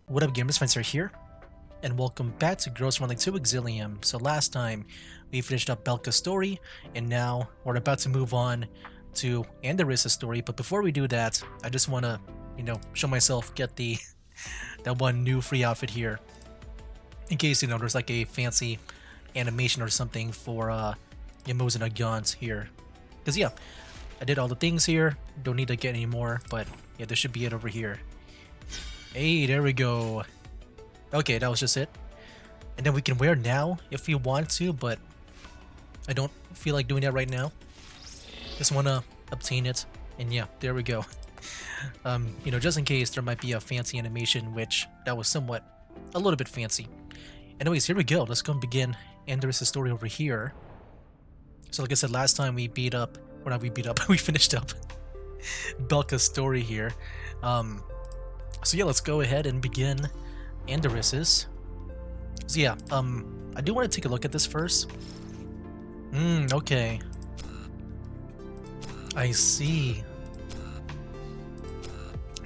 What up, gamers? Spencer here, and welcome back to Frontline 2 Exilium. So last time we finished up Belka's story, and now we're about to move on to Andoris' story. But before we do that, I just want to, show myself, get the that one new free outfit here, in case there's like a fancy animation or something for Yamos and Agons here. Because yeah, I did all the things here. Don't need to get any more, but yeah, this should be it over here. Hey, there we go. Okay, that was just it. And then we can wear now if we want to, but I don't feel like doing that right now. Just want to obtain it. And yeah, there we go. Just in case there might be a fancy animation, which that was somewhat a little bit fancy. Anyways, here we go. Let's go and begin Andoris' story over here. So like I said, last time we beat up, or not we beat up, we finished up Belka's story here. So yeah, let's go ahead and begin Andoris's. So yeah, I do want to take a look at this first. Okay. I see.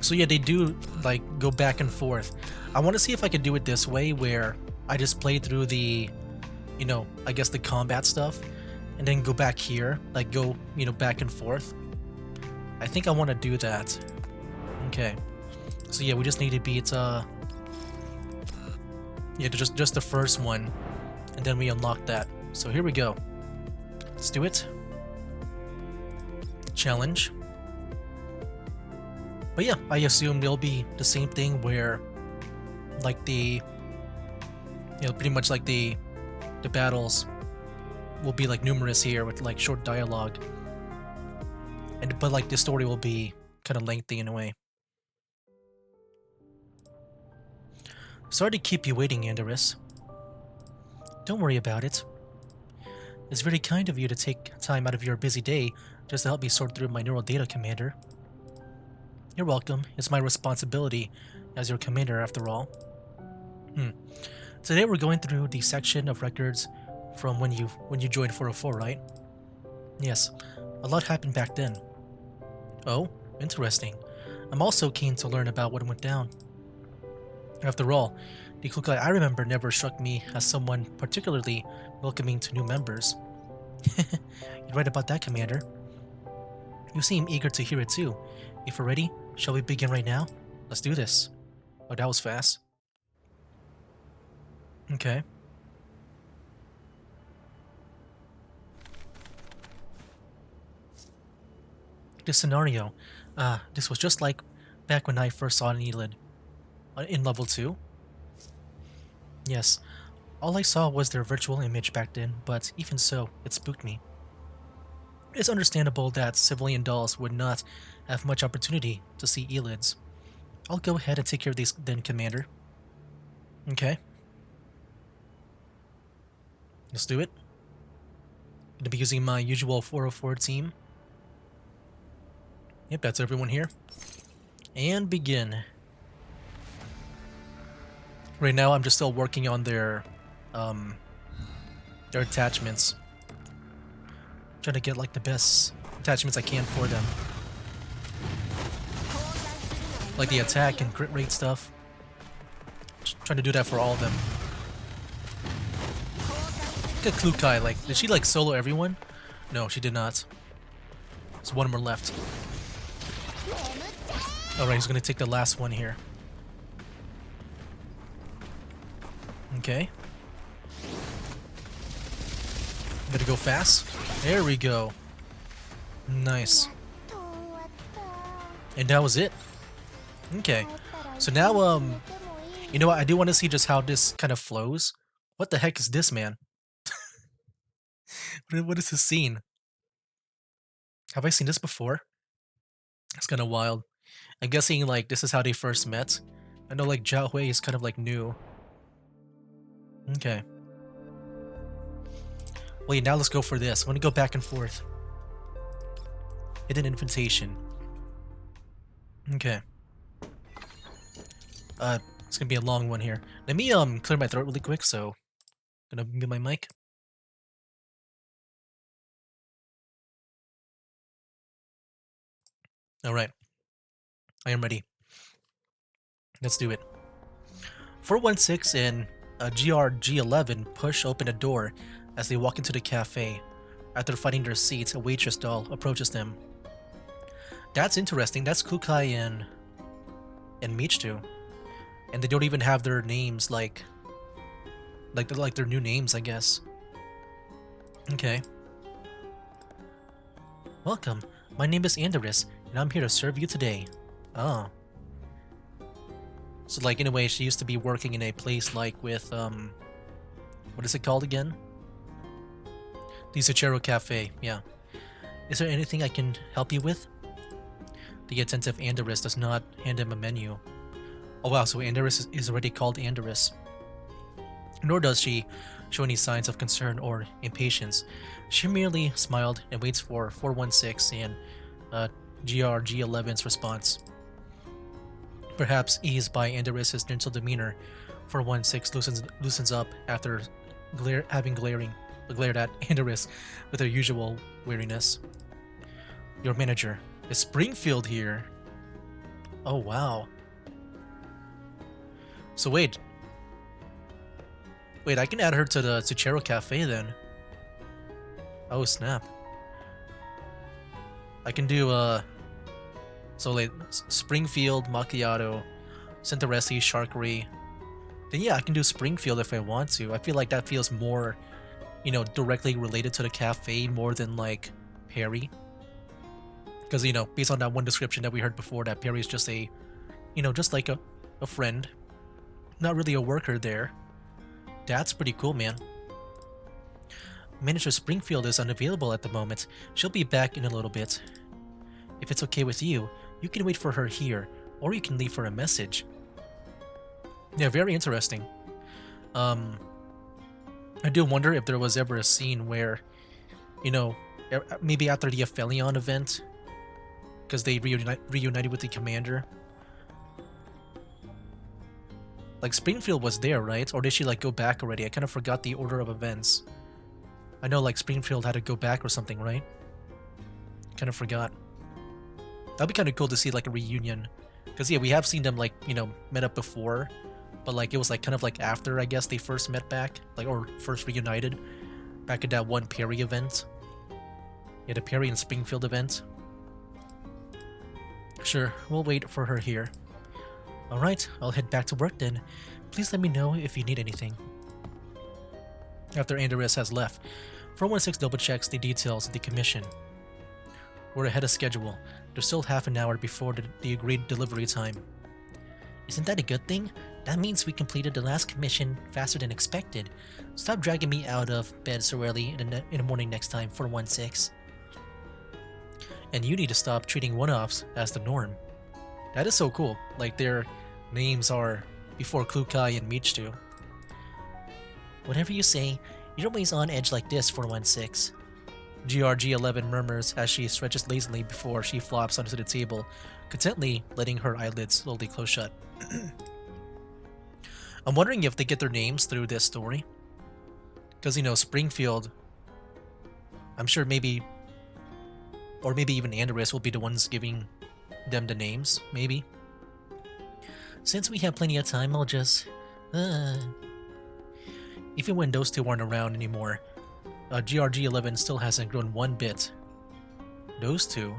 So yeah, they do, like, go back and forth. I want to see if I can do it this way, where I just play through the, I guess the combat stuff, and then go back here, like go, back and forth. I think I want to do that. Okay. So yeah, we just need to beat, yeah, just the first one, and then we unlock that. So here we go. Let's do it. Challenge. But yeah, I assume they'll be the same thing where, like the, pretty much like the battles will be like numerous here with like short dialogue, but like the story will be kind of lengthy in a way. Sorry to keep you waiting, Andoris. Don't worry about it. It's very kind of you to take time out of your busy day just to help me sort through my neural data, Commander. You're welcome. It's my responsibility as your commander, after all. Today we're going through the section of records from when you joined 404, right? Yes. A lot happened back then. Oh, interesting. I'm also keen to learn about what went down. After all, the Kukai I remember never struck me as someone particularly welcoming to new members. You're right about that, Commander. You seem eager to hear it too. If we're ready, shall we begin right now? Let's do this. Oh, that was fast. Okay. This scenario, this was just like back when I first saw Neelid. In level 2? Yes. All I saw was their virtual image back then, but even so, it spooked me. It's understandable that civilian dolls would not have much opportunity to see Elids. I'll go ahead and take care of these then, Commander. Okay. Let's do it. Gonna be using my usual 404 team. Yep, that's everyone here. And begin. Right now, I'm just still working on their attachments. Trying to get like the best attachments I can for them. Like the attack and crit rate stuff. Trying to do that for all of them. Look at Klukai, like, did she like solo everyone? No, she did not. There's one more left. Alright, he's gonna take the last one here. Okay. Gotta go fast. There we go. Nice. And that was it. Okay. So now, you know what? I do want to see just how this kind of flows. What the heck is this, man? What is this scene? Have I seen this before? It's kind of wild. I'm guessing, like, this is how they first met. I know, like, Zhao Hui is kind of, like, new. Okay. Wait, now let's go for this. I'm gonna go back and forth. Hidden invitation. Okay. It's gonna be a long one here. Let me clear my throat really quick, so gonna mute my mic. Alright. I am ready. Let's do it. 416 and GRG11 push open a door as they walk into the cafe. After finding their seats, a waitress doll approaches them. That's interesting. That's Kukai and Michitu. And they don't even have their names like their new names, I guess. Okay. Welcome. My name is Andoris, and I'm here to serve you today. Oh. So like in a way she used to be working in a place like with what is it called again? The Suchero Cafe, yeah. Is there anything I can help you with? The attentive Andoris does not hand him a menu. Oh wow, so Andoris is already called Andoris. Nor does she show any signs of concern or impatience. She merely smiled and waits for 416 and GRG11's response. Perhaps eased by Andoris' gentle demeanor, 416 loosens up after having glared at Andoris with her usual weariness. Your manager. Is Springfield here? Oh wow. So wait, I can add her to the Suchero Cafe then. Oh snap. I can do so like Springfield, Macchiato, Centeresi, Sharkery. Then yeah, I can do Springfield if I want to. I feel like that feels more, you know, directly related to the cafe more than like Perry. Because, you know, based on that one description that we heard before, that Perry is just a, you know, just like a friend. Not really a worker there. That's pretty cool, man. Manager Springfield is unavailable at the moment. She'll be back in a little bit. If it's okay with you, you can wait for her here, or you can leave her a message. Yeah, very interesting. I do wonder if there was ever a scene where, you know, maybe after the Aphelion event, because they reunited with the commander. Like, Springfield was there, right? Or did she, like, go back already? I kind of forgot the order of events. I know, like, Springfield had to go back or something, right? Kind of forgot. That'd be kind of cool to see, like, a reunion. Because, yeah, we have seen them, like, you know, met up before. But, like, it was, like, kind of, like, after, I guess, they first met back. Like, or first reunited. Back at that one Perry event. Yeah, the Perry and Springfield event. Sure, we'll wait for her here. Alright, I'll head back to work then. Please let me know if you need anything. After Andoris has left, 416 double-checks the details of the commission. We're ahead of schedule. There's still half an hour before the agreed delivery time. Isn't that a good thing? That means we completed the last commission faster than expected. Stop dragging me out of bed so early in the morning next time, 416. And you need to stop treating one-offs as the norm. That is so cool. Like, their names are before Klukai and Michitu. Whatever you say, you're always on edge like this, 416. GRG11 murmurs as she stretches lazily before she flops onto the table, contently letting her eyelids slowly close shut. I'm wondering if they get their names through this story. Because, you know, Springfield, I'm sure maybe, or maybe even Andoris will be the ones giving them the names, maybe. Since we have plenty of time, I'll just... Even when those two aren't around anymore, GRG11 still hasn't grown one bit. Those two?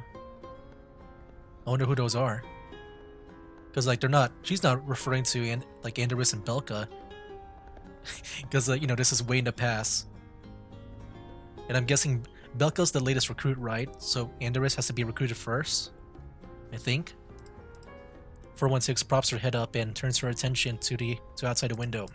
I wonder who those are. Because, like, they're not... She's not referring to, like, Andoris and Belka. Because, you know, this is way in the past. And I'm guessing Belka's the latest recruit, right? So Andoris has to be recruited first, I think. 416 props her head up and turns her attention to outside the window.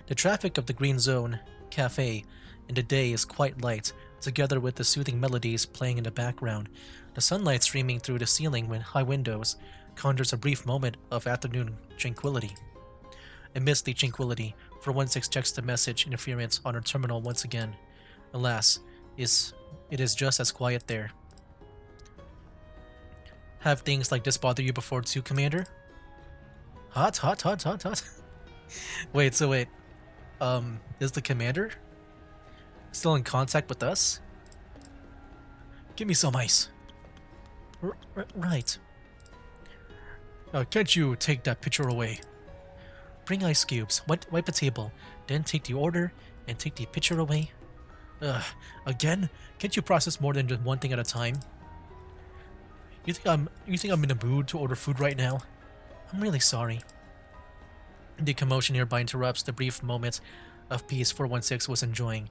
The traffic of the Green Zone Cafe in the day is quite light, together with the soothing melodies playing in the background. The sunlight streaming through the ceiling with high windows conjures a brief moment of afternoon tranquility. Amidst the tranquility, 416 checks the message interference on her terminal once again. Alas, it is just as quiet there. Have things like this bother you before too, Commander? Hot. Wait, is the Commander still in contact with us? Give me some ice. Right. Can't you take that picture away? Bring ice cubes. Wipe the table. Then take the order and take the pitcher away. Ugh. Again? Can't you process more than just one thing at a time? You think I'm in the mood to order food right now? I'm really sorry. The commotion nearby interrupts the brief moment of peace 416 was enjoying.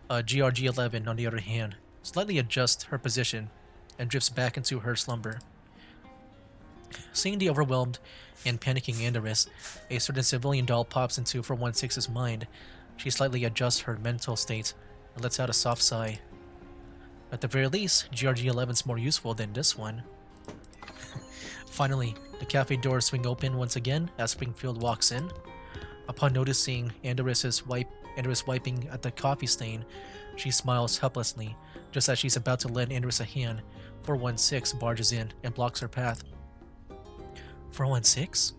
GRG-11, on the other hand, slightly adjusts her position and drifts back into her slumber. Seeing the overwhelmed and panicking Andoris, a certain civilian doll pops into 416's mind. She slightly adjusts her mental state and lets out a soft sigh. At the very least, GRG-11's more useful than this one. Finally, the cafe doors swing open once again as Springfield walks in. Upon noticing Andoris wiping at the coffee stain, she smiles helplessly. Just as she's about to lend Andoris a hand, 416 barges in and blocks her path. 416?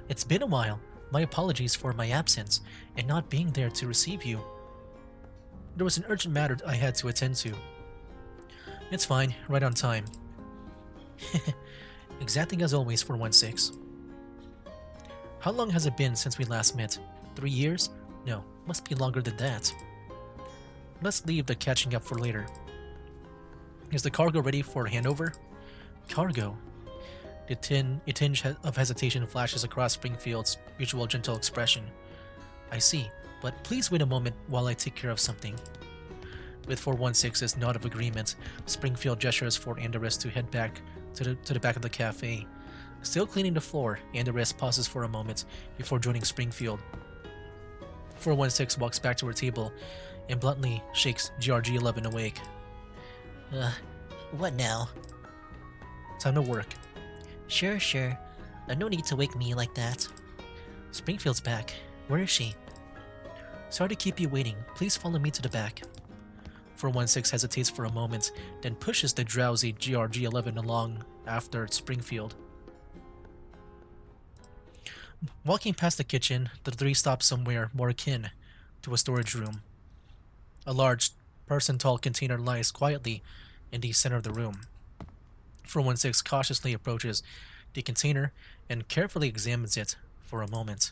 It's been a while. My apologies for my absence and not being there to receive you. There was an urgent matter I had to attend to. It's fine, right on time. Exactly as always, 416. How long has it been since we last met? 3 years? No, must be longer than that. Let's leave the catching up for later. Is the cargo ready for handover? Cargo? A tinge of hesitation flashes across Springfield's usual gentle expression. I see, but please wait a moment while I take care of something. With 416's nod of agreement, Springfield gestures for Andoris to head back to the back of the cafe. Still cleaning the floor, Andoris pauses for a moment before joining Springfield. 416 walks back to her table and bluntly shakes GRG-11 awake. What now? Time to work. Sure. No need to wake me like that. Springfield's back. Where is she? Sorry to keep you waiting. Please follow me to the back. 416 hesitates for a moment, then pushes the drowsy GRG-11 along after Springfield. Walking past the kitchen, the three stop somewhere more akin to a storage room. A large, person-tall container lies quietly in the center of the room. 416 cautiously approaches the container and carefully examines it for a moment.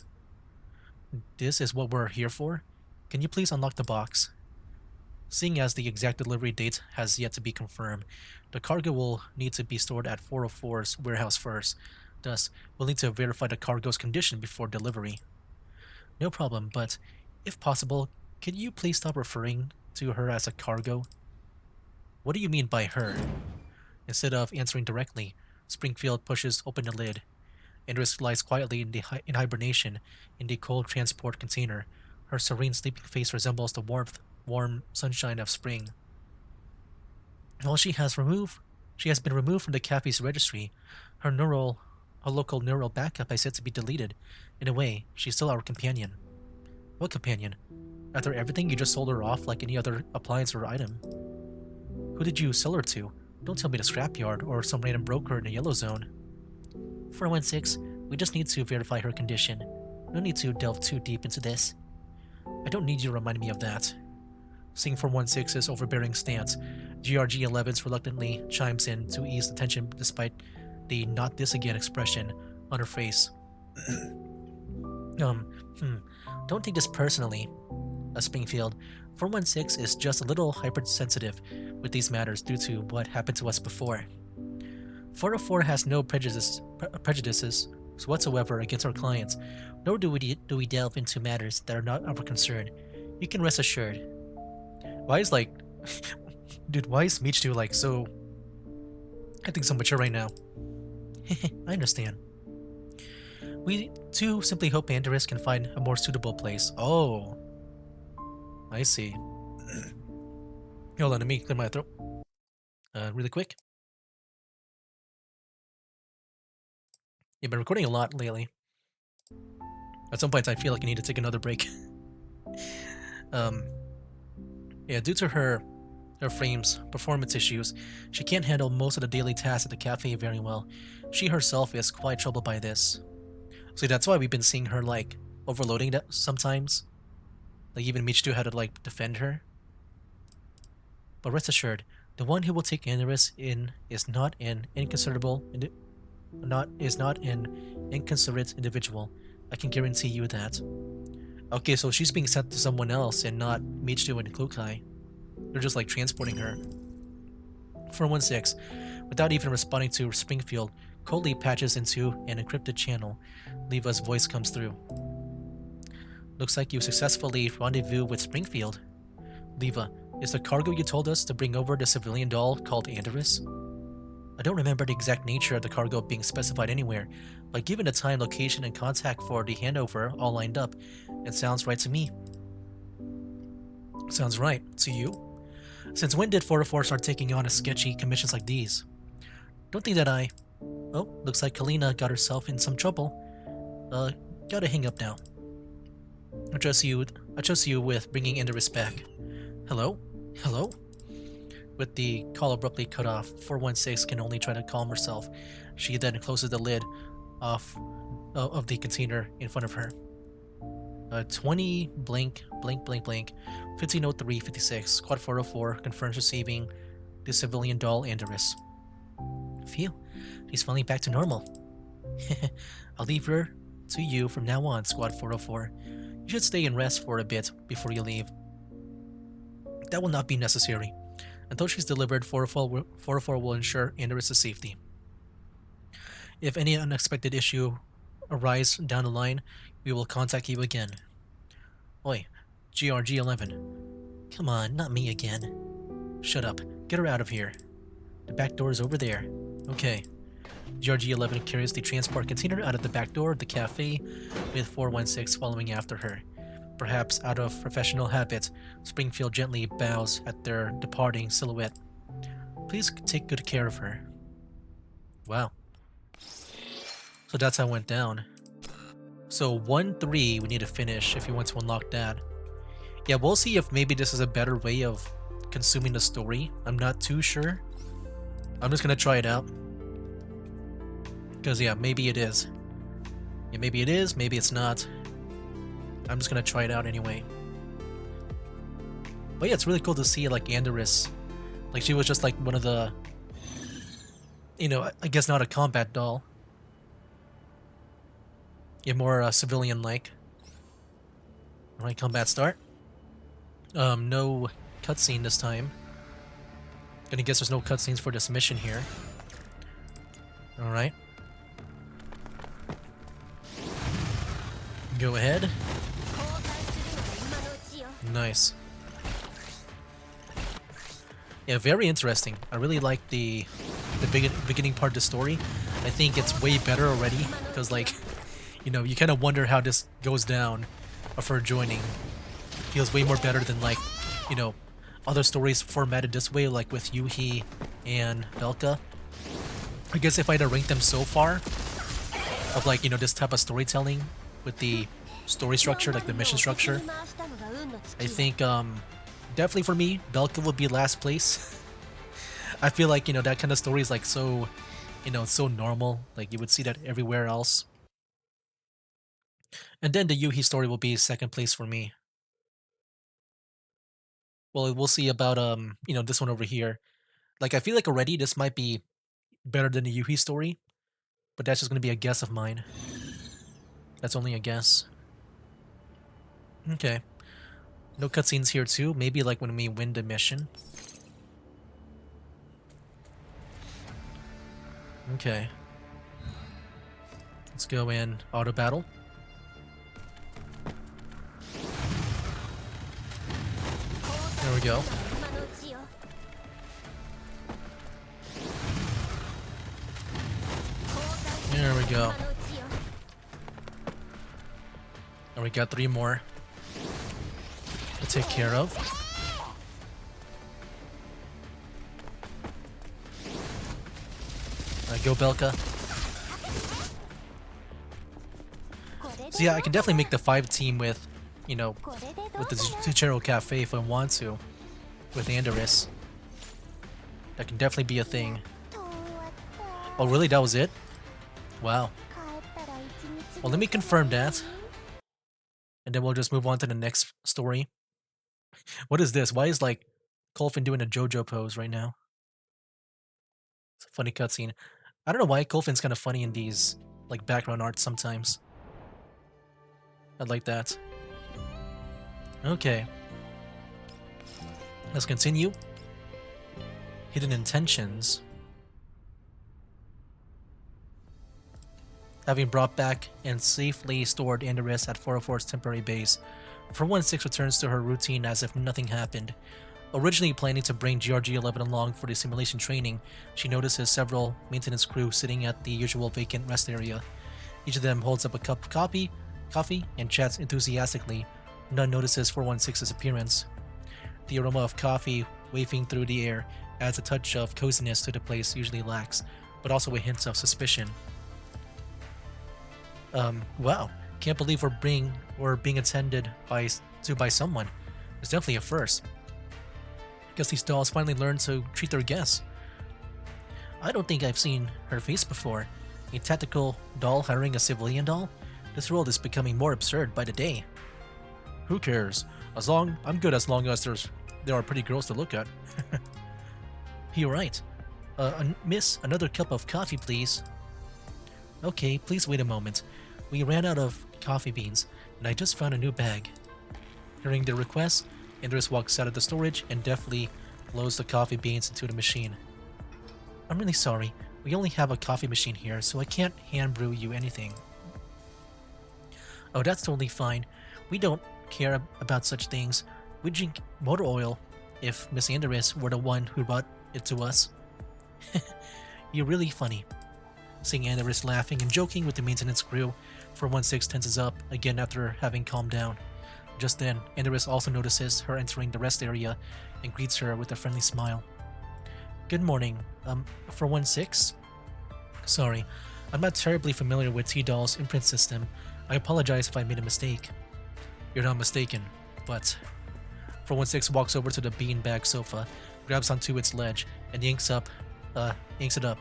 This is what we're here for? Can you please unlock the box? Seeing as the exact delivery date has yet to be confirmed, the cargo will need to be stored at 404's warehouse first. Thus, we'll need to verify the cargo's condition before delivery. No problem, but if possible, could you please stop referring to her as a cargo? What do you mean by her? Instead of answering directly, Springfield pushes open the lid. Andoris lies quietly in hibernation in the cold transport container. Her serene sleeping face resembles the warm sunshine of spring. While she has been removed from the cafe's registry, her local neural backup is said to be deleted. In a way, she's still our companion. What companion? After everything, you just sold her off like any other appliance or item. Who did you sell her to? Don't tell me the scrapyard or some random broker in the yellow zone. 416, we just need to verify her condition. No need to delve too deep into this. I don't need you to remind me of that. Seeing 416's overbearing stance, GRG-11 reluctantly chimes in to ease the tension despite the not this again expression on her face. Don't take this personally. Springfield, 416 is just a little hypersensitive with these matters due to what happened to us before. 404 has no prejudices whatsoever against our clients, nor do we delve into matters that are not our concern. You can rest assured. Why is Michiru like so... I think so mature right now. I understand. We too simply hope Andoris can find a more suitable place. Oh. I see. Hold on, let me clear my throat. Really quick. You've been recording a lot lately. At some point I feel like I need to take another break. Yeah, due to her frame's performance issues, she can't handle most of the daily tasks at the cafe very well. She herself is quite troubled by this. So that's why we've been seeing her, like, overloading that sometimes. Like, even Michiru had to, like, defend her. But rest assured, the one who will take Andoris in is not an inconsiderate individual. I can guarantee you that. Okay, so she's being sent to someone else and not Michiru and Klukai. They're just like transporting her. 416. Without even responding to Springfield, coldly patches into an encrypted channel. Leva's voice comes through. Looks like you successfully rendezvous with Springfield. Leva, is the cargo you told us to bring over the civilian doll called Andoris? I don't remember the exact nature of the cargo being specified anywhere, but given the time, location, and contact for the handover all lined up, it sounds right to me. Sounds right. To you? Since when did 404 start taking on a sketchy commissions like these? Don't think that I... Oh, looks like Kalina got herself in some trouble. Gotta hang up now. I trust you with bringing Andoris back. Hello? Hello? With the call abruptly cut off, 416 can only try to calm herself. She then closes the lid off of the container in front of her. 20 blank 150356 Squad 404 confirms receiving the civilian doll Andoris. Phew, she's finally back to normal. I'll leave her to you from now on, Squad 404. You should stay and rest for a bit before you leave. That will not be necessary. Until she's delivered, 404 will ensure Andoris' safety. If any unexpected issue arise down the line, we will contact you again. Oi, GRG-11. Come on, not me again. Shut up. Get her out of here. The back door is over there. Okay. GRG-11 carries the transport container out of the back door of the cafe, with 416 following after her. Perhaps out of professional habit, Springfield gently bows at their departing silhouette. Please take good care of her. Wow. So that's how it went down. So 1-3 we need to finish if you want to unlock that. Yeah, we'll see if maybe this is a better way of consuming the story. I'm not too sure. I'm just gonna try it out. Because yeah, maybe it is. Yeah, maybe it is, maybe it's not. I'm just gonna try it out anyway. But yeah, it's really cool to see like Andoris. Like she was just like one of the, you know, I guess not a combat doll. Yeah, more civilian-like. Alright, combat start. No cutscene this time. Gonna guess there's no cutscenes for this mission here. Alright. Go ahead. Nice. Yeah, very interesting. I really like the beginning part of the story. I think it's way better already because, like, you know, you kind of wonder how this goes down of her joining. Feels way more better than, like, you know, other stories formatted this way, like with Yuhi and Belka. I guess if I had to rank them so far of, like, you know, this type of storytelling with the story structure, like the mission structure, I think definitely for me, Belka would be last place. I feel like, you know, that kind of story is like so, you know, so normal. Like you would see that everywhere else. And then the Yuhi story will be second place for me. Well, we'll see about you know, this one over here. Like I feel like already this might be better than the Yuhi story, but that's just gonna be a guess of mine. That's only a guess. Okay. No cutscenes here too. Maybe like when we win the mission. Okay. Let's go in auto battle. There we go. There we go. And we got 3 more to take care of. Alright, go Belka. So yeah, I can definitely make the 5 team with, you know, with the Zuchero Cafe if I want to, with Andoris. That can definitely be a thing. Oh really, that was it? Wow. Well, let me confirm that. And then we'll just move on to the next story. What is this? Why is, like, Colfin doing a JoJo pose right now? It's a funny cutscene. I don't know why Colfin's kind of funny in these, like, background art sometimes. I'd like that. Okay. Let's continue. Hidden intentions. Having brought back and safely stored Andoris at 404's temporary base, 416 returns to her routine as if nothing happened. Originally planning to bring GRG-11 along for the simulation training, she notices several maintenance crew sitting at the usual vacant rest area. Each of them holds up a cup of coffee and chats enthusiastically. None notices 416's appearance. The aroma of coffee wafting through the air adds a touch of coziness to the place usually lacks, but also a hint of suspicion. Wow. Can't believe we're being attended by someone. It's definitely a first. Guess these dolls finally learned to treat their guests. I don't think I've seen her face before. A tactical doll hiring a civilian doll? This world is becoming more absurd by the day. Who cares? I'm good as long as there are pretty girls to look at. You're right. Miss, another cup of coffee, please. Okay, please wait a moment. We ran out of coffee beans, and I just found a new bag. Hearing the request, Andoris walks out of the storage and deftly loads the coffee beans into the machine. I'm really sorry. We only have a coffee machine here, so I can't hand brew you anything. Oh, that's totally fine. We don't care about such things. We drink motor oil if Miss Andoris were the one who brought it to us. You're really funny. Seeing Andoris laughing and joking with the maintenance crew, 416 tenses up again after having calmed down. Just then, Andoris also notices her entering the rest area and greets her with a friendly smile. Good morning, 416? Sorry, I'm not terribly familiar with T-Doll's imprint system. I apologize if I made a mistake. You're not mistaken, but... 416 walks over to the beanbag sofa, grabs onto its ledge, and yanks it up.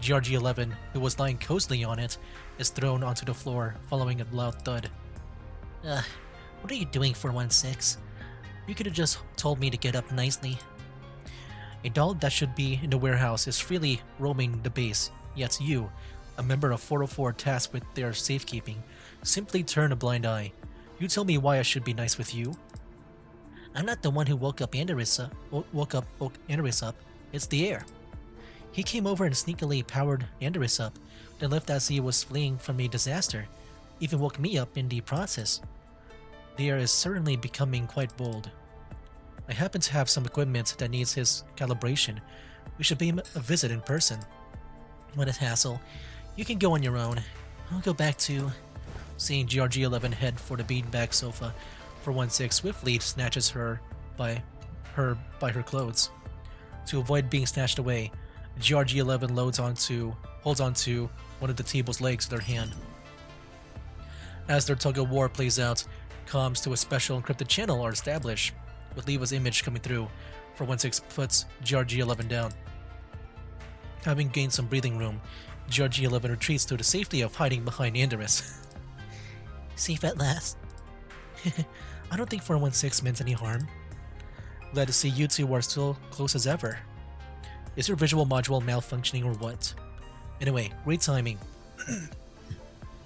GRG-11, who was lying cozily on it, is thrown onto the floor, following a loud thud. What are you doing, 416? You could have just told me to get up nicely. A doll that should be in the warehouse is freely roaming the base, yet you, a member of 404 tasked with their safekeeping, simply turn a blind eye. You tell me why I should be nice with you? I'm not the one who woke Andoris up. It's the heir. He came over and sneakily powered Andoris up, then left as he was fleeing from a disaster. Even woke me up in the process. The heir is certainly becoming quite bold. I happen to have some equipment that needs his calibration. We should pay him a visit in person. What a hassle. You can go on your own. I'll go back to... Seeing GRG-11 head for the beanbag sofa, 416 swiftly snatches her by her clothes. To avoid being snatched away, GRG-11 holds onto one of the table's legs with her hand. As their tug-of-war plays out, comms to a special encrypted channel are established, with Leva's image coming through. 416 puts GRG-11 down. Having gained some breathing room, GRG-11 retreats to the safety of hiding behind Andoris. Safe at last. I don't think 416 meant any harm. Glad to see you two are still close as ever. Is your visual module malfunctioning or what? Anyway, great timing.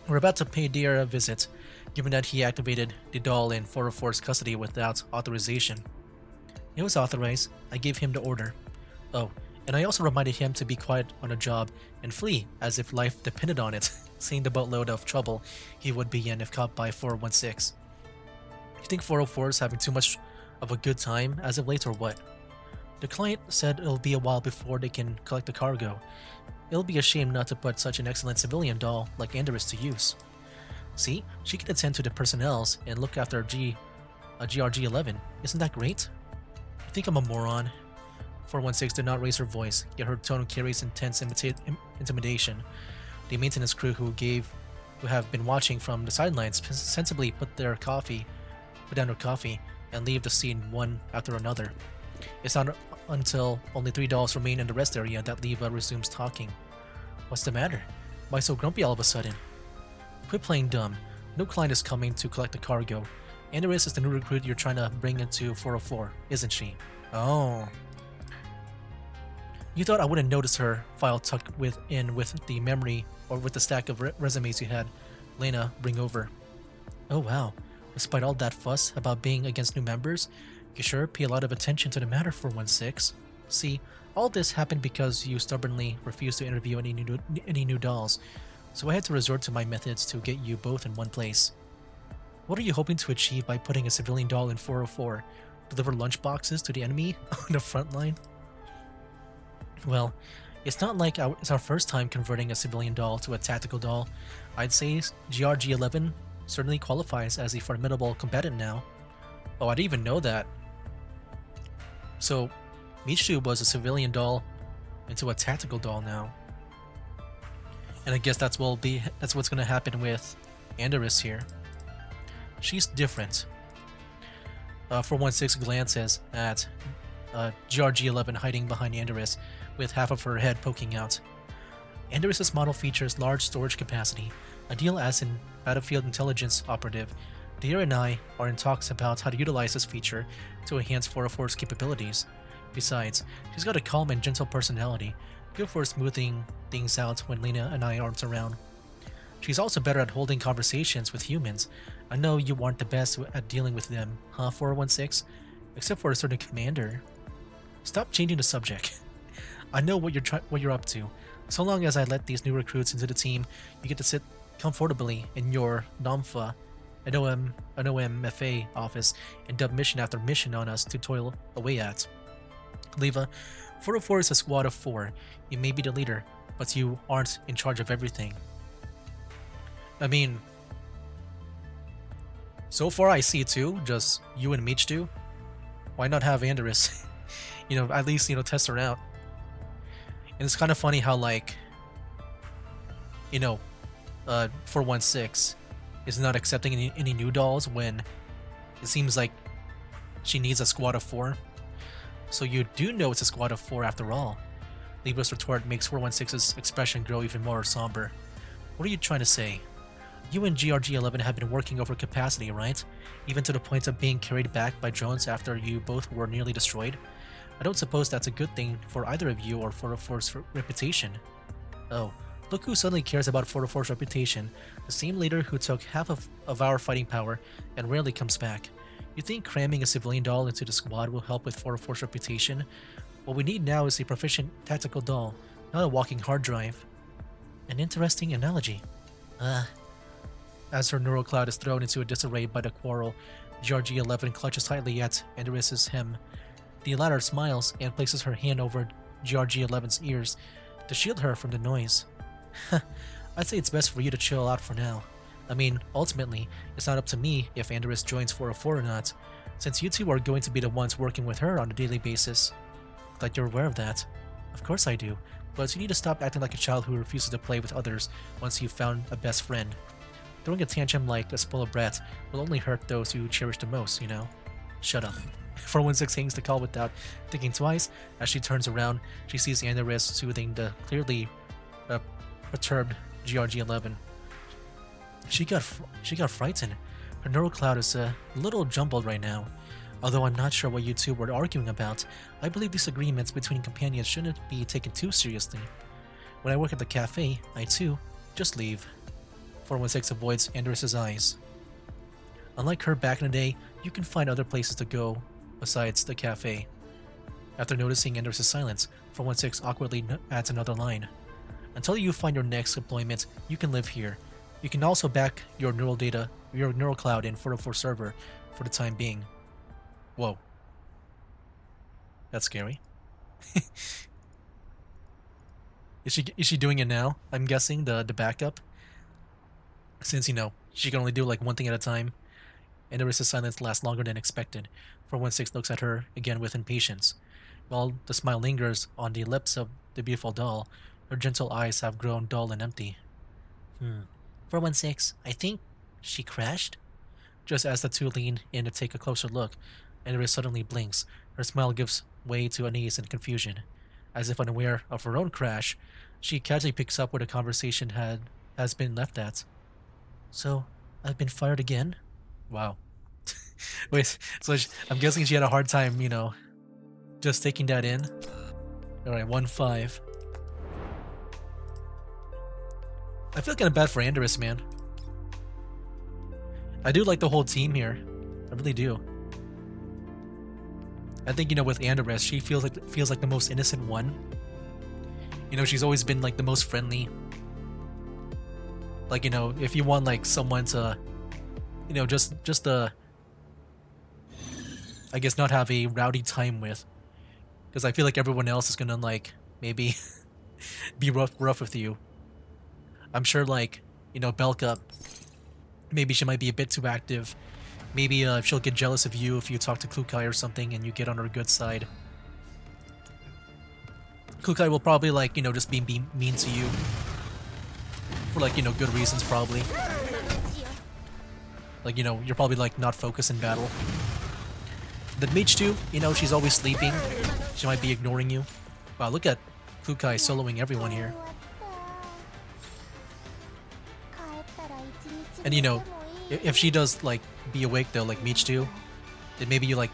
We're about to pay Deer a visit, given that he activated the doll in 404's custody without authorization. It was authorized. I gave him the order. Oh, and I also reminded him to be quiet on the job and flee as if life depended on it, seeing the boatload of trouble he would be in if caught by 416. You think 404 is having too much of a good time as of late or what? The client said it'll be a while before they can collect the cargo. It'll be a shame not to put such an excellent civilian doll like Andoris to use. See, she can attend to the personnels and look after GRG-11. Isn't that great? You think I'm a moron? 416 did not raise her voice, yet her tone carries intense intimidation. The maintenance crew who have been watching from the sidelines sensibly put down their coffee and leave the scene one after another. It's not until only 3 dolls remain in the rest area that Leva resumes talking. What's the matter? Why so grumpy all of a sudden? Quit playing dumb. No client is coming to collect the cargo. Andoris is the new recruit you're trying to bring into 404, isn't she? Oh. You thought I wouldn't notice her file tucked with the memory or with the stack of resumes you had Lena bring over. Oh wow. Despite all that fuss about being against new members, you sure pay a lot of attention to the matter for 1-6. See, all this happened because you stubbornly refused to interview any new dolls, so I had to resort to my methods to get you both in one place. What are you hoping to achieve by putting a civilian doll in 404? Deliver lunchboxes to the enemy on the front line? Well, it's not like it's our first time converting a civilian doll to a tactical doll. I'd say GRG-11 certainly qualifies as a formidable combatant now. Oh, I didn't even know that. So, Michu was a civilian doll into a tactical doll now. And I guess that's what's gonna happen with Andoris here. She's different. 416 glances at GRG-11 hiding behind Andoris, with half of her head poking out. Andoris' model features large storage capacity, ideal as an battlefield intelligence operative. Deer and I are in talks about how to utilize this feature to enhance 404's capabilities. Besides, she's got a calm and gentle personality, good for smoothing things out when Lena and I aren't around. She's also better at holding conversations with humans. I know you aren't the best at dealing with them, huh, 416? Except for a certain commander. Stop changing the subject. I know what you're up to. So long as I let these new recruits into the team, you get to sit comfortably in your NOMFA, an OMFA office and dub mission after mission on us to toil away at. Leva, 404 is a squad of 4. You may be the leader, but you aren't in charge of everything. I mean, so far I see 2, just you and Meech do. Why not have Andoris? At least, test her out. And it's kind of funny how, 416 is not accepting any new dolls when it seems like she needs a squad of 4. So you do know it's a squad of 4 after all. Leva's retort makes 416's expression grow even more somber. What are you trying to say? You and GRG-11 have been working over capacity, right? Even to the point of being carried back by drones after you both were nearly destroyed? I don't suppose that's a good thing for either of you or 404's reputation. Oh, look who suddenly cares about 404's reputation, the same leader who took half of our fighting power and rarely comes back. You think cramming a civilian doll into the squad will help with 404's reputation? What we need now is a proficient tactical doll, not a walking hard drive. An interesting analogy. As her neural cloud is thrown into a disarray by the quarrel, GRG-11 clutches tightly at Andoris' hem. The latter smiles and places her hand over GRG-11's ears to shield her from the noise. I'd say it's best for you to chill out for now. I mean, ultimately, it's not up to me if Andoris joins 404 or not, since you two are going to be the ones working with her on a daily basis. Glad you're aware of that. Of course I do, but you need to stop acting like a child who refuses to play with others once you've found a best friend. Throwing a tantrum like a spoiled brat will only hurt those you cherish the most, Shut up. 416 hangs the call without thinking twice. As she turns around, she sees Andoris soothing the clearly perturbed GRG-11. She got frightened. Her neural cloud is a little jumbled right now. Although I'm not sure what you two were arguing about, I believe disagreements between companions shouldn't be taken too seriously. When I work at the cafe, I too just leave. 416 avoids Andoris' eyes. Unlike her back in the day, you can find other places to go besides the cafe. After noticing Andoris' silence, 416 awkwardly adds another line. Until you find your next employment, you can live here. You can also back your neural cloud in 404 server for the time being. Whoa. That's scary. Is she doing it now? I'm guessing the backup. Since she can only do one thing at a time. Andoris' silence lasts longer than expected. 416 looks at her again with impatience. While the smile lingers on the lips of the beautiful doll, her gentle eyes have grown dull and empty. 416, I think she crashed? Just as the two lean in to take a closer look, Andoris suddenly blinks. Her smile gives way to unease and confusion. As if unaware of her own crash, she casually picks up where the conversation has been left at. So, I've been fired again? Wow. Wait, so I'm guessing she had a hard time, just taking that in. Alright, 1-5. I feel kind of bad for Andoris, man. I do like the whole team here. I really do. I think, you know, with Andoris, she feels like the most innocent one. You know, she's always been like the most friendly. Like, you know, if you want like someone to, you know, just I guess not have a rowdy time with, because I feel like everyone else is gonna like maybe be rough with you. I'm sure like, you know, Belka, maybe she might be a bit too active. Maybe she'll get jealous of you if you talk to Kukai or something and you get on her good side. Kukai will probably like, you know, just be mean to you. For like, you know, good reasons probably. Like, you know, you're probably like not focused in battle. The mage too, you know, she's always sleeping. She might be ignoring you. Wow, look at Kukai soloing everyone here. And you know, if she does like be awake though, like Michitu, then maybe you like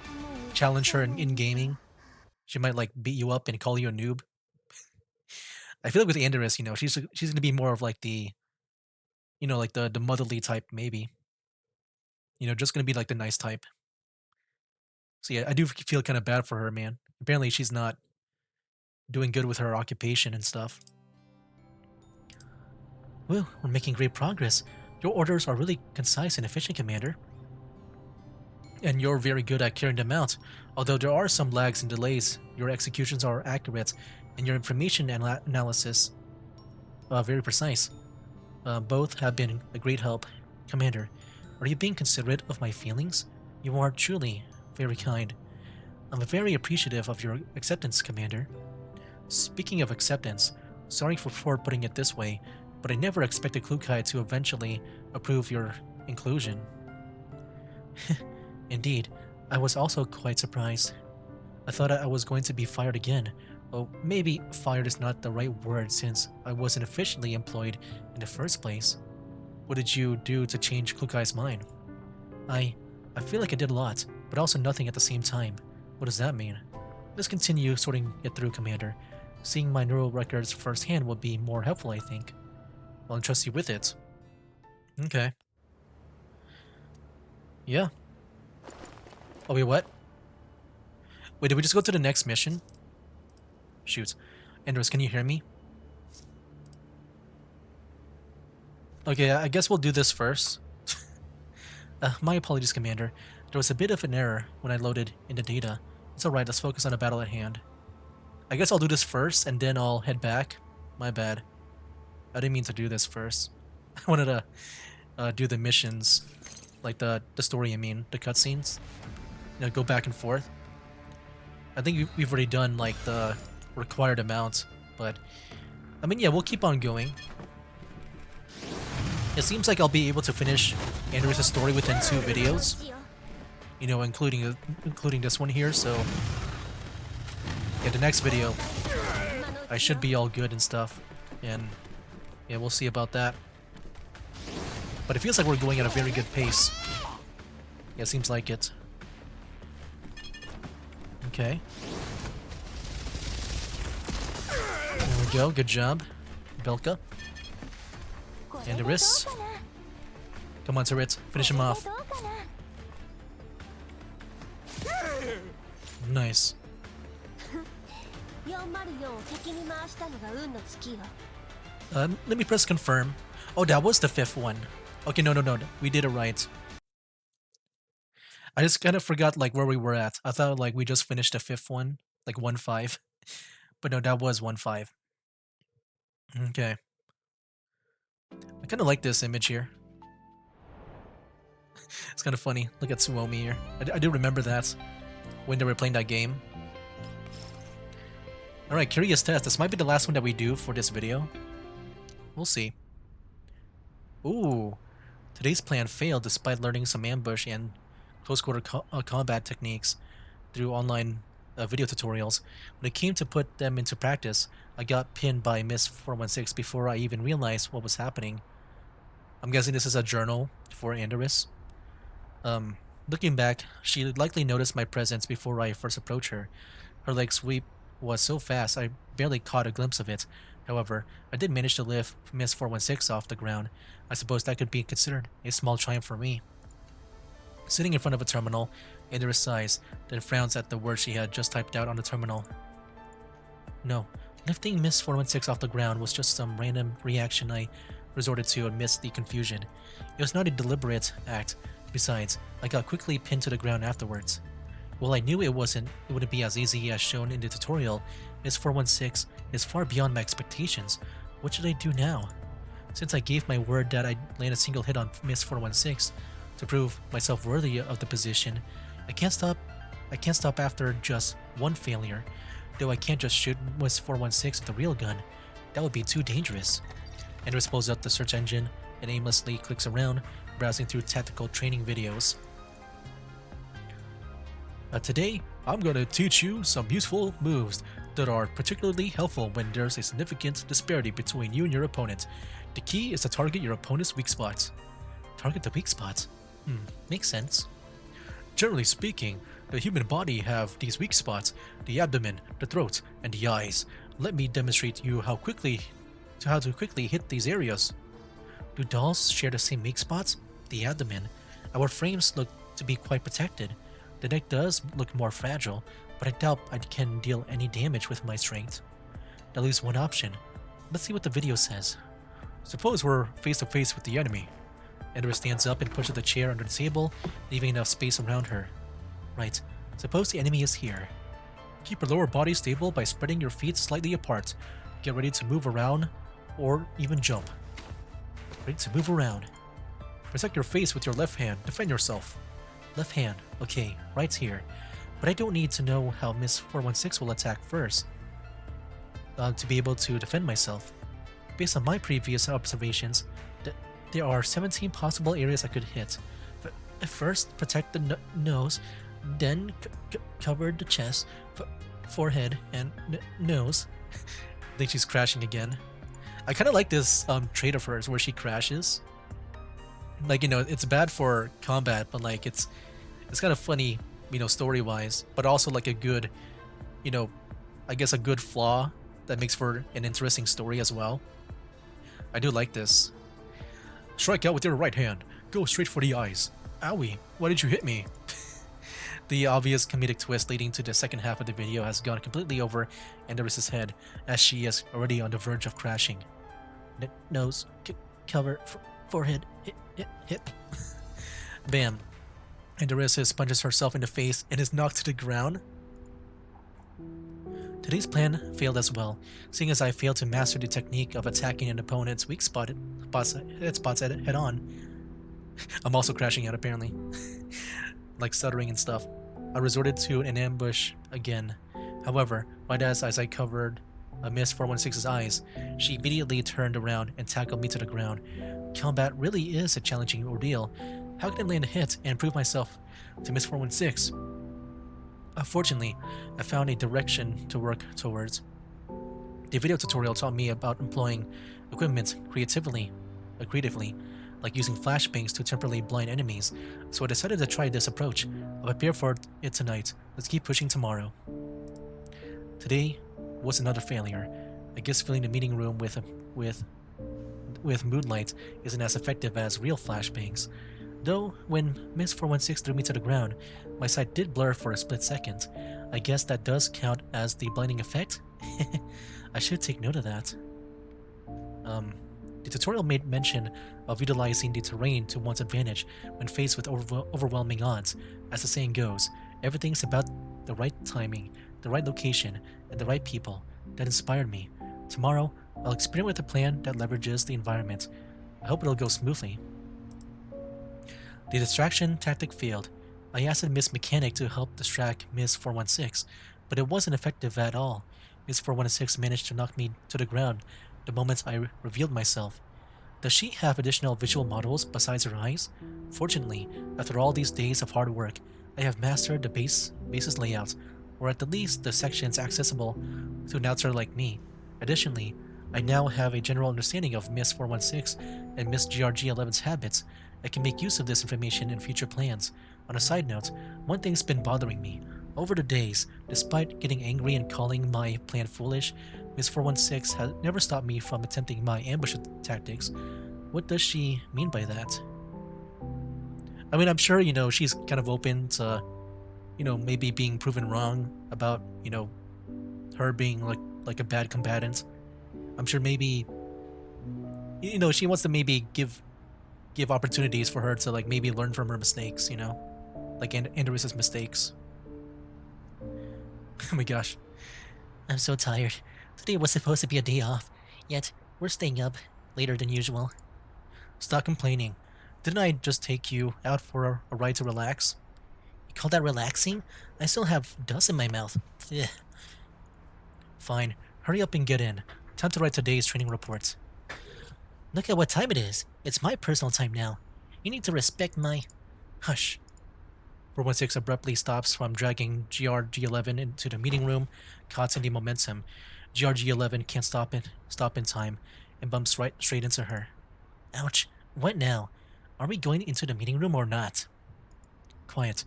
challenge her in gaming. She might like beat you up and call you a noob. I feel like with Andoris, you know, she's gonna be more of like the, you know, like the motherly type maybe. You know, just gonna be like the nice type. So yeah, I do feel kind of bad for her, man. Apparently she's not doing good with her occupation and stuff. Well, we're making great progress. Your orders are really concise and efficient, Commander. And you're very good at carrying them out. Although there are some lags and delays, your executions are accurate, and your information analysis very precise. Both have been a great help. Commander, are you being considerate of my feelings? You are truly very kind. I'm very appreciative of your acceptance, Commander. Speaking of acceptance, sorry for putting it this way, but I never expected Klukai to eventually approve your inclusion. Indeed, I was also quite surprised. I thought I was going to be fired again. Well, maybe fired is not the right word since I wasn't officially employed in the first place. What did you do to change Klukai's mind? I feel like I did a lot, but also nothing at the same time. What does that mean? Let's continue sorting it through, Commander. Seeing my neural records firsthand would be more helpful, I think. I'll entrust you with it. Okay. Yeah. Oh, wait, what? Wait, did we just go to the next mission? Shoot. Andoris, can you hear me? Okay, I guess we'll do this first. My apologies, Commander. There was a bit of an error when I loaded in the data. It's alright, let's focus on the battle at hand. I guess I'll do this first, and then I'll head back. My bad. I didn't mean to do this first. I wanted to do the missions. Like the story, I mean. The cutscenes. You know, go back and forth. I think we've already done, like, the required amount. But, I mean, yeah, we'll keep on going. It seems like I'll be able to finish Andoris' story within 2 videos. You know, including this one here, so... yeah, the next video, I should be all good and stuff. And, yeah, we'll see about that. But it feels like we're going at a very good pace. Yeah, seems like it. Okay. There we go, good job. Belka. Andoris. Come on, Turret, finish him off. Nice. Let me press confirm. Oh, that was the 5th one. Okay, no. We did it right. I just kind of forgot like where we were at. I thought like we just finished the 5th one, like 1-5. But no, that was 1-5. Okay. I kind of like this image here. It's kind of funny. Look at Suomi here. I do remember that when they were playing that game. Alright, curious test. This might be the last one that we do for this video. We'll see. Ooh. Today's plan failed despite learning some ambush and close quarter combat techniques through online video tutorials. When it came to put them into practice, I got pinned by Miss 416 before I even realized what was happening. I'm guessing this is a journal for Andoris. Looking back, she likely noticed my presence before I first approached her. Her leg sweep was so fast I barely caught a glimpse of it. However, I did manage to lift Miss 416 off the ground. I suppose that could be considered a small triumph for me. Sitting in front of a terminal, Andoris sighs, then frowns at the words she had just typed out on the terminal. No, lifting Miss 416 off the ground was just some random reaction I resorted to amidst the confusion. It was not a deliberate act. Besides, I got quickly pinned to the ground afterwards. While I knew it wouldn't be as easy as shown in the tutorial, Miss 416 is far beyond my expectations. What should I do now? Since I gave my word that I'd land a single hit on Miss 416 to prove myself worthy of the position, I can't stop after just one failure. Though I can't just shoot Miss 416 with a real gun. That would be too dangerous. Andoris pulls up the search engine and aimlessly clicks around, browsing through tactical training videos. Today, I'm gonna teach you some useful moves that are particularly helpful when there's a significant disparity between you and your opponent. The key is to target your opponent's weak spots. Target the weak spots? Makes sense. Generally speaking, the human body have these weak spots: the abdomen, the throat, and the eyes. Let me demonstrate to you how to quickly hit these areas. Do dolls share the same weak spots? The abdomen. Our frames look to be quite protected. The neck does look more fragile, but I doubt I can deal any damage with my strength. That leaves one option. Let's see what the video says. Suppose we're face to face with the enemy. Andoris stands up and pushes the chair under the table, leaving enough space around her. Right. Suppose the enemy is here. Keep your lower body stable by spreading your feet slightly apart. Get ready to move around or even jump. Ready to move around. Protect your face with your left hand. Defend yourself. Left hand. Okay, right here. But I don't need to know how Miss 416 will attack first to be able to defend myself. Based on my previous observations, there are 17 possible areas I could hit. First, protect the nose, then cover the chest, forehead, and nose. I think she's crashing again. I kind of like this trait of hers where she crashes. Like, it's bad for combat, but like it's kind of funny, story-wise, but also like a good, I guess a good flaw that makes for an interesting story as well. I do like this. Strike out with your right hand. Go straight for the eyes. Owie, why did you hit me? The obvious comedic twist leading to the second half of the video has gone completely over Andoris' head, as she is already on the verge of crashing. Nose, cover, forehead, hip. Bam. Andoris punches herself in the face and is knocked to the ground. Today's plan failed as well, seeing as I failed to master the technique of attacking an opponent's weak spots head on. I'm also crashing out apparently. Like stuttering and stuff. I resorted to an ambush again. However, right as I covered Miss 416's eyes, she immediately turned around and tackled me to the ground. Combat really is a challenging ordeal. How can I land a hit and prove myself to Miss 416? Fortunately, I found a direction to work towards. The video tutorial taught me about employing equipment creatively, like using flashbangs to temporarily blind enemies, so I decided to try this approach. I'll prepare for it tonight. Let's keep pushing tomorrow. Today was another failure. I guess filling the meeting room with moonlight isn't as effective as real flashbangs. Though, when Miss 416 threw me to the ground, my sight did blur for a split second. I guess that does count as the blinding effect? I should take note of that. The tutorial made mention of utilizing the terrain to one's advantage when faced with overwhelming odds. As the saying goes, everything's about the right timing, the right location, and the right people. That inspired me. Tomorrow, I'll experiment with a plan that leverages the environment. I hope it'll go smoothly. The distraction tactic failed. I asked Miss Mechanic to help distract Miss 416, but it wasn't effective at all. Miss 416 managed to knock me to the ground the moment I revealed myself. Does she have additional visual models besides her eyes? Fortunately, after all these days of hard work, I have mastered the base's layout, or at the least the sections accessible to an outsider like me. Additionally, I now have a general understanding of Miss 416 and Miss GRG11's habits. I can make use of this information in future plans. On a side note, one thing's been bothering me. Over the days, despite getting angry and calling my plan foolish, Miss 416 has never stopped me from attempting my ambush tactics. What does she mean by that? I mean, I'm sure, she's kind of open to, maybe being proven wrong about, her being like a bad combatant. I'm sure maybe, she wants to maybe give opportunities for her to like maybe learn from her mistakes, like Andoris's mistakes. Oh my gosh. I'm so tired. Today was supposed to be a day off, yet we're staying up later than usual. Stop complaining. Didn't I just take you out for a ride to relax? You call that relaxing? I still have dust in my mouth. Ugh. Fine. Hurry up and get in. Time to write today's training report. Look at what time it is. It's my personal time now. You need to respect my... Hush. 416 abruptly stops from dragging GRG11 into the meeting room, caught in the momentum. GRG11 can't stop in time, and bumps right straight into her. Ouch. What now? Are we going into the meeting room or not? Quiet.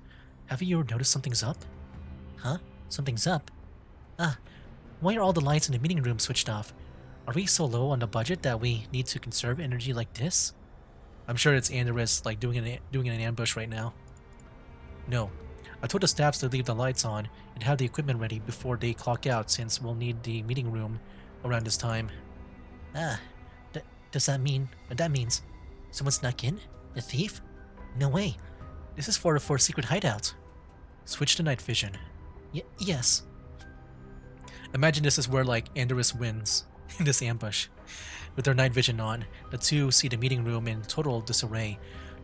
Have you noticed something's up? Huh? Something's up? Ah, why are all the lights in the meeting room switched off? Are we so low on the budget that we need to conserve energy like this? I'm sure it's Andoris like doing an ambush right now. No. I told the staffs to leave the lights on and have the equipment ready before they clock out since we'll need the meeting room around this time. Ah, does that mean... That means someone snuck in? A thief? No way. This is 404 secret hideout. Switch to night vision. Yes. Imagine this is where like Andoris wins in this ambush. With their night vision on, the two see the meeting room in total disarray.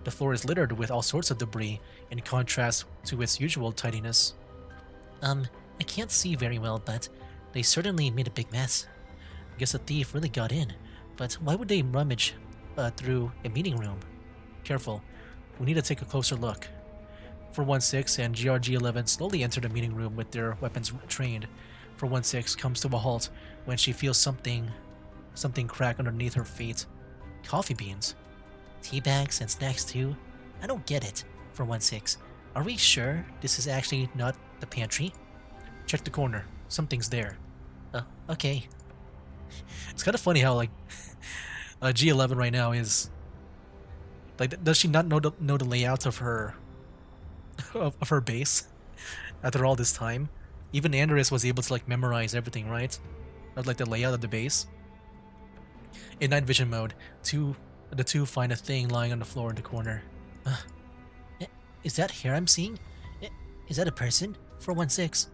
The floor is littered with all sorts of debris, in contrast to its usual tidiness. I can't see very well, but they certainly made a big mess. I guess a thief really got in, but why would they rummage through a meeting room? Careful, we need to take a closer look. 416 and GRG11 slowly enter the meeting room with their weapons trained. 416 comes to a halt when she feels something crack underneath her feet. Coffee beans. Tea bags and snacks too? I don't get it. 416. Are we sure this is actually not the pantry? Check the corner. Something's there. Okay. It's kind of funny how like G11 right now is like, does she not know the layout of her of her base after all this time? Even Andoris was able to like memorize everything, right? Of like the layout of the base. In night vision mode, the two find a thing lying on the floor in the corner. Is that hair I'm seeing? Is that a person? 416.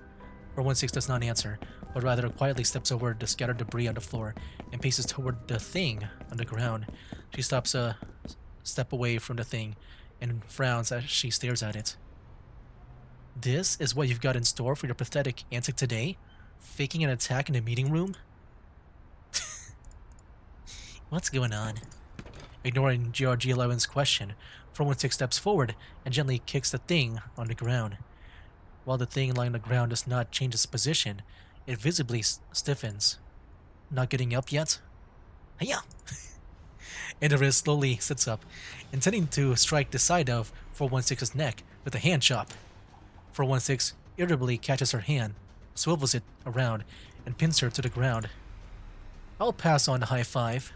416 does not answer, but rather quietly steps over the scattered debris on the floor and paces toward the thing on the ground. She stops a step away from the thing and frowns as she stares at it. This is what you've got in store for your pathetic antic today? Faking an attack in the meeting room? What's going on? Ignoring GRG11's question, 416 steps forward and gently kicks the thing on the ground. While the thing lying on the ground does not change its position, it visibly stiffens. Not getting up yet? Hiya! Andoris slowly sits up, intending to strike the side of 416's neck with a hand chop. 416 irritably catches her hand, swivels it around, and pins her to the ground. I'll pass on the high five.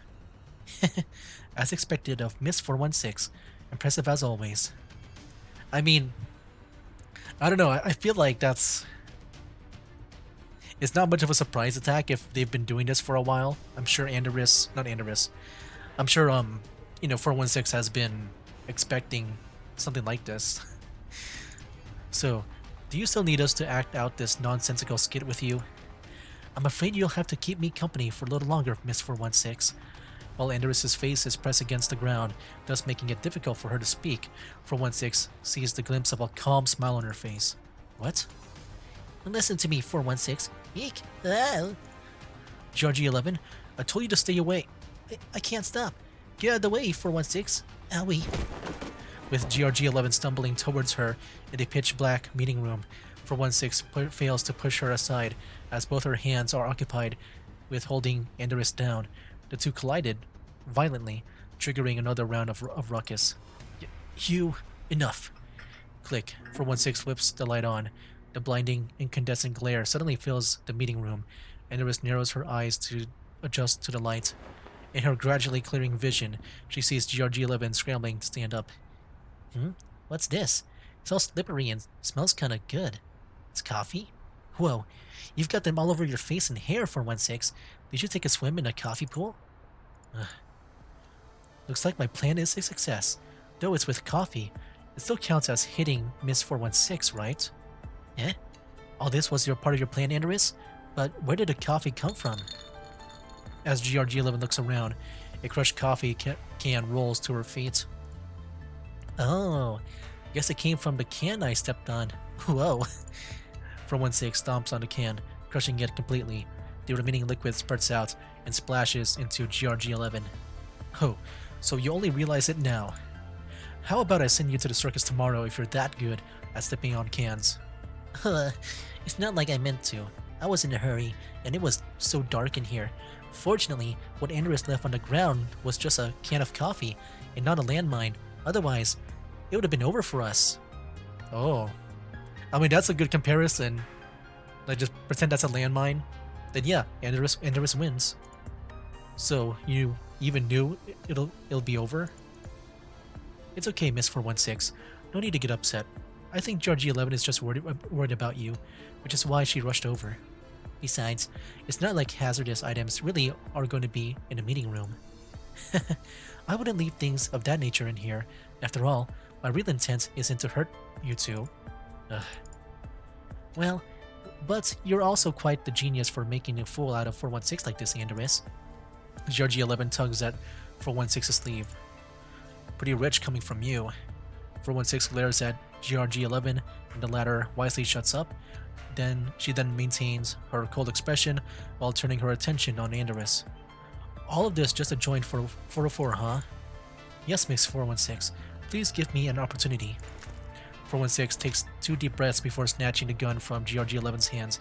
As expected of Miss 416, impressive as always. I mean, I don't know, I feel like it's not much of a surprise attack if they've been doing this for a while. I'm sure I'm sure 416 has been expecting something like this. So, do you still need us to act out this nonsensical skit with you? I'm afraid you'll have to keep me company for a little longer, Miss 416. While Andoris' face is pressed against the ground, thus making it difficult for her to speak, 416 sees the glimpse of a calm smile on her face. What? Listen to me, 416. Eek! Oh. GRG11, I told you to stay away. I can't stop. Get out of the way, 416. Owie. With GRG11 stumbling towards her in the pitch-black meeting room, 416 fails to push her aside as both her hands are occupied with holding Andoris down. The two collided violently, triggering another round of ruckus. Enough. Click. 416 flips the light on. The blinding, incandescent glare suddenly fills the meeting room. Andoris narrows her eyes to adjust to the light. In her gradually clearing vision, she sees GRG11 scrambling to stand up. What's this? It's all slippery and smells kinda good. It's coffee? Whoa, you've got them all over your face and hair for 1/6. Did you take a swim in a coffee pool? Ugh. Looks like my plan is a success. Though it's with coffee, it still counts as hitting Miss 416, right? Eh? All this was your part of your plan, Andoris? But where did the coffee come from? As GRG11 looks around, a crushed coffee can rolls to her feet. Oh, guess it came from the can I stepped on. Whoa. 416 stomps on the can, crushing it completely. The remaining liquid spurts out and splashes into GRG11. Oh, so you only realize it now. How about I send you to the circus tomorrow if you're that good at stepping on cans? It's not like I meant to. I was in a hurry, and it was so dark in here. Fortunately, what Andoris left on the ground was just a can of coffee, and not a landmine. Otherwise, it would have been over for us. Oh. I mean, that's a good comparison. Like, just pretend that's a landmine. Then yeah, Andoris wins. So, you even knew it'll be over? It's okay, Miss 416. No need to get upset. I think GRG11 is just worried about you, which is why she rushed over. Besides, it's not like hazardous items really are going to be in a meeting room. I wouldn't leave things of that nature in here. After all, my real intent isn't to hurt you two. Ugh. Well, but you're also quite the genius for making a fool out of 416 like this, Andoris. GRG11 tugs at 416's sleeve. Pretty rich coming from you. 416 glares at GRG11, and the latter wisely shuts up. She then maintains her cold expression while turning her attention on Andoris. All of this just a joint for 404, huh? Yes, Miss 416. Please give me an opportunity. 416 takes 2 deep breaths before snatching the gun from GRG11's hands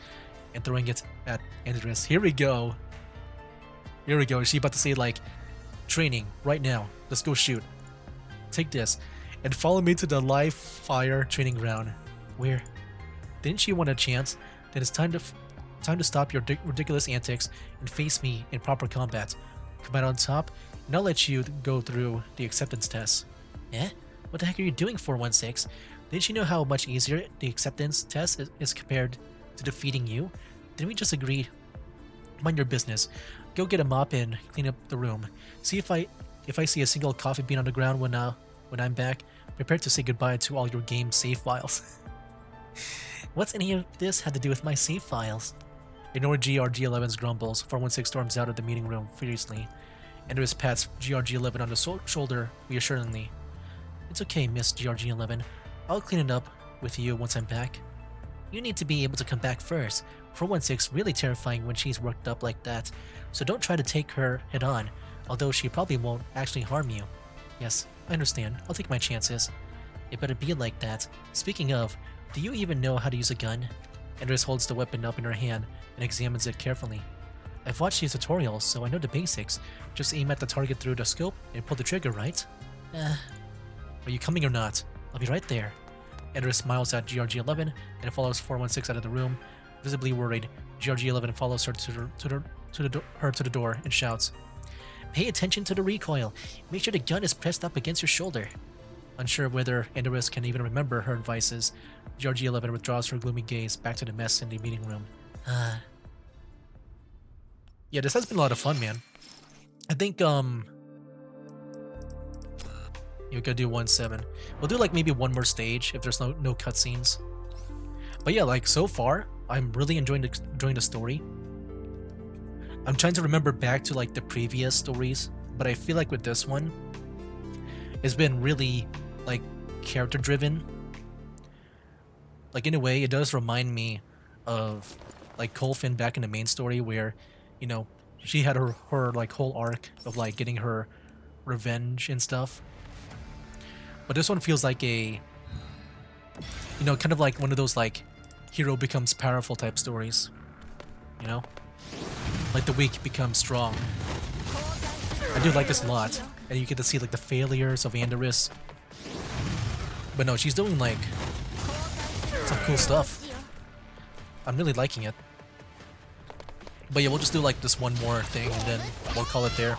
and throwing it at Andoris. Here we go. Here we go. Is she about to say, like, training right now? Let's go shoot. Take this and follow me to the live fire training ground. Where? Didn't she want a chance? Then it's time to stop your ridiculous antics and face me in proper combat. Come out on top, and I'll let you go through the acceptance test. Eh? What the heck are you doing, 416? Didn't you know how much easier the acceptance test is compared to defeating you? Didn't we just agree? Mind your business. Go get a mop and clean up the room. See if I see a single coffee bean on the ground when I'm back. Prepare to say goodbye to all your game save files. What's any of this had to do with my save files? Ignore GRG11's grumbles. 416 storms out of the meeting room furiously. Andoris pats GRG11 on the shoulder reassuringly. It's okay, Miss GRG11. I'll clean it up with you once I'm back. You need to be able to come back first. 416's really terrifying when she's worked up like that, so don't try to take her head on, although she probably won't actually harm you. Yes, I understand. I'll take my chances. It better be like that. Speaking of, do you even know how to use a gun? Andoris holds the weapon up in her hand and examines it carefully. I've watched these tutorials, so I know the basics. Just aim at the target through the scope and pull the trigger, right? Are you coming or not? I'll be right there. Andoris smiles at GRG11 and follows 416 out of the room. Visibly worried, GRG11 follows her to the door and shouts, Pay attention to the recoil. Make sure the gun is pressed up against your shoulder. Unsure whether Andoris can even remember her advices, GRG11 withdraws her gloomy gaze back to the mess in the meeting room. Yeah, this has been a lot of fun, man. I think, you gotta do 1-7. We'll do, like, maybe one more stage if there's no cutscenes. But yeah, like, so far, I'm really enjoying the story. I'm trying to remember back to, like, the previous stories, but I feel like with this one, it's been really, like, character-driven. Like, in a way, it does remind me of, like, Colfin back in the main story where, you know, she had her like, whole arc of, like, getting her revenge and stuff. But this one feels like a, you know, kind of like one of those, like, hero becomes powerful type stories. You know? Like, the weak become strong. I do like this a lot. And you get to see, like, the failures of Andoris. But no, she's doing, like, some cool stuff. I'm really liking it. But yeah, we'll just do, like, this one more thing and then we'll call it there.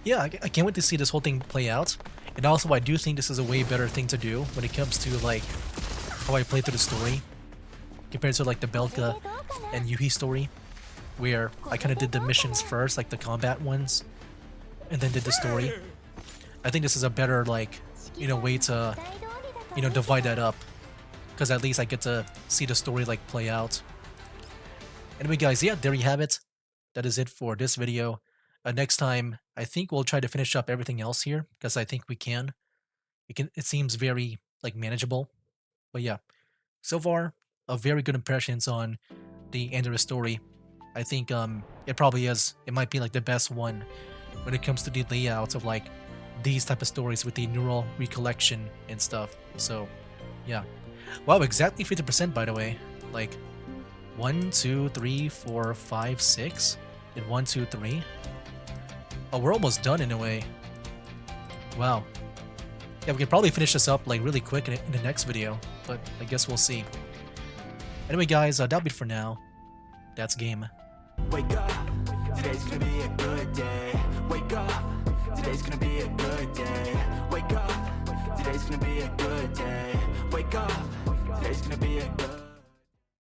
Yeah, I can't wait to see this whole thing play out. And also, I do think this is a way better thing to do when it comes to like how I play through the story compared to like the Belka and Yuhi story, where I kind of did the missions first, like the combat ones, and then did the story. I think this is a better like, you know, way to, you know, divide that up, because at least I get to see the story like play out. Anyway, guys, yeah, there you have it. That is it for this video. Next time, I think we'll try to finish up everything else here, because I think we can. It seems very like manageable. But yeah, so far, a very good impressions on the Andoris story. I think it probably is. It might be like the best one when it comes to the layouts of like these type of stories with the neural recollection and stuff. So yeah. Wow, exactly 50% by the way. Like 1, 2, 3, 4, 5, 6. Did 1, 2, 3. Oh, we're almost done in a way. Wow. Yeah, we can probably finish this up like really quick in the next video, but I guess we'll see. Anyway, guys, that'll be it for now. That's game. Wake up, today's gonna be a good day. Wake up, today's gonna be a good day. Wake up, today's gonna be a good day. Wake up, today's gonna be a good